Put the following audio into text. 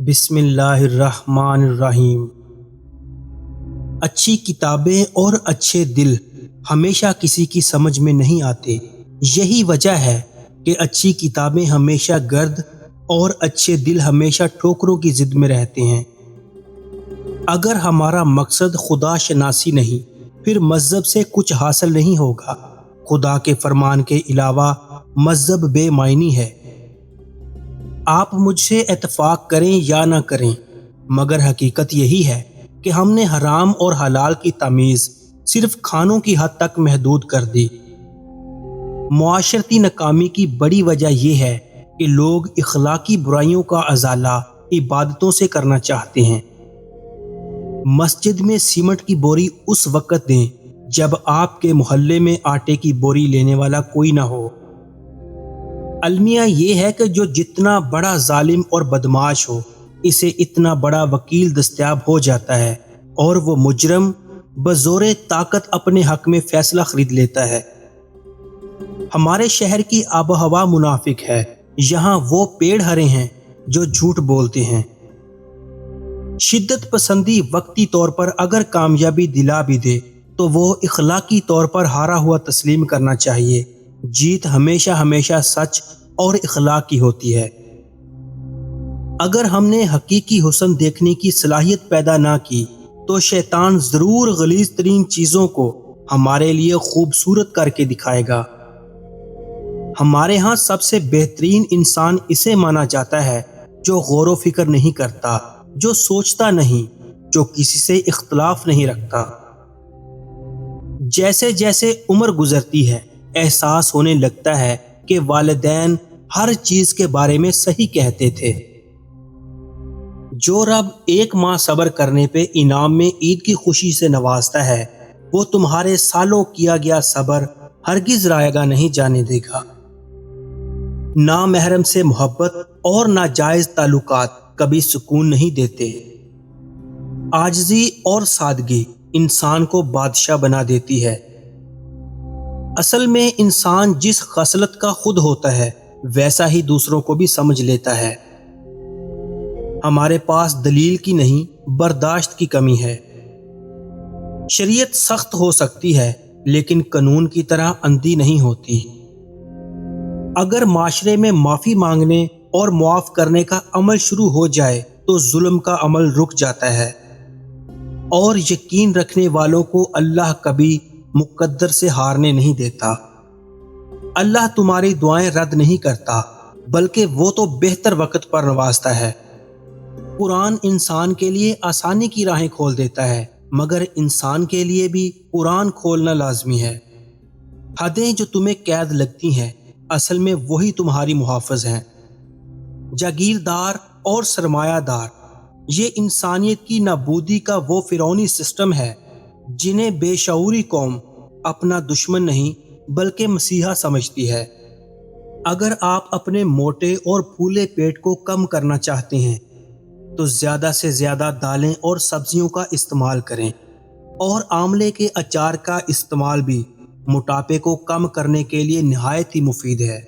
بسم اللہ الرحمن الرحیم۔ اچھی کتابیں اور اچھے دل ہمیشہ کسی کی سمجھ میں نہیں آتے۔ یہی وجہ ہے کہ اچھی کتابیں ہمیشہ گرد اور اچھے دل ہمیشہ ٹھوکروں کی ضد میں رہتے ہیں۔ اگر ہمارا مقصد خدا شناسی نہیں، پھر مذہب سے کچھ حاصل نہیں ہوگا۔ خدا کے فرمان کے علاوہ مذہب بے معنی ہے۔ آپ مجھ سے اتفاق کریں یا نہ کریں، مگر حقیقت یہی ہے کہ ہم نے حرام اور حلال کی تمیز صرف کھانوں کی حد تک محدود کر دی۔ معاشرتی ناکامی کی بڑی وجہ یہ ہے کہ لوگ اخلاقی برائیوں کا ازالہ عبادتوں سے کرنا چاہتے ہیں۔ مسجد میں سیمنٹ کی بوری اس وقت دیں جب آپ کے محلے میں آٹے کی بوری لینے والا کوئی نہ ہو۔ المیہ یہ ہے کہ جو جتنا بڑا ظالم اور بدمعاش ہو، اسے اتنا بڑا وکیل دستیاب ہو جاتا ہے اور وہ مجرم بزور طاقت اپنے حق میں فیصلہ خرید لیتا ہے۔ ہمارے شہر کی آب و ہوا منافق ہے۔ یہاں وہ پیڑ ہرے ہیں جو جھوٹ بولتے ہیں۔ شدت پسندی وقتی طور پر اگر کامیابی دلا بھی دے تو وہ اخلاقی طور پر ہارا ہوا تسلیم کرنا چاہیے۔ جیت ہمیشہ سچ اور اخلاق کی ہوتی ہے۔ اگر ہم نے حقیقی حسن دیکھنے کی صلاحیت پیدا نہ کی تو شیطان ضرور غلیظ ترین چیزوں کو ہمارے لیے خوبصورت کر کے دکھائے گا۔ ہمارے ہاں سب سے بہترین انسان اسے مانا جاتا ہے جو غور و فکر نہیں کرتا، جو سوچتا نہیں، جو کسی سے اختلاف نہیں رکھتا۔ جیسے جیسے عمر گزرتی ہے، احساس ہونے لگتا ہے کہ والدین ہر چیز کے بارے میں صحیح کہتے تھے۔ جو رب ایک ماہ صبر کرنے پہ انعام میں عید کی خوشی سے نوازتا ہے، وہ تمہارے سالوں کیا گیا صبر ہرگز رائیگاں نہیں جانے دے گا۔ نامحرم سے محبت اور ناجائز تعلقات کبھی سکون نہیں دیتے۔ عاجزی اور سادگی انسان کو بادشاہ بنا دیتی ہے۔ اصل میں انسان جس خصلت کا خود ہوتا ہے ویسا ہی دوسروں کو بھی سمجھ لیتا ہے۔ ہمارے پاس دلیل کی نہیں، برداشت کی کمی ہے۔ شریعت سخت ہو سکتی ہے لیکن قانون کی طرح اندھی نہیں ہوتی۔ اگر معاشرے میں معافی مانگنے اور معاف کرنے کا عمل شروع ہو جائے تو ظلم کا عمل رک جاتا ہے، اور یقین رکھنے والوں کو اللہ کبھی مقدر سے ہارنے نہیں دیتا۔ اللہ تمہاری دعائیں رد نہیں کرتا، بلکہ وہ تو بہتر وقت پر نوازتا ہے۔ قرآن انسان کے لیے آسانی کی راہیں کھول دیتا ہے، مگر انسان کے لیے بھی قرآن کھولنا لازمی ہے۔ حدیں جو تمہیں قید لگتی ہیں، اصل میں وہی تمہاری محافظ ہیں۔ جاگیردار اور سرمایہ دار، یہ انسانیت کی نابودی کا وہ فرعونی سسٹم ہے جنہیں بے شعوری قوم اپنا دشمن نہیں بلکہ مسیحا سمجھتی ہے۔ اگر آپ اپنے موٹے اور پھولے پیٹ کو کم کرنا چاہتے ہیں تو زیادہ سے زیادہ دالیں اور سبزیوں کا استعمال کریں، اور آملے کے اچار کا استعمال بھی موٹاپے کو کم کرنے کے لیے نہایت ہی مفید ہے۔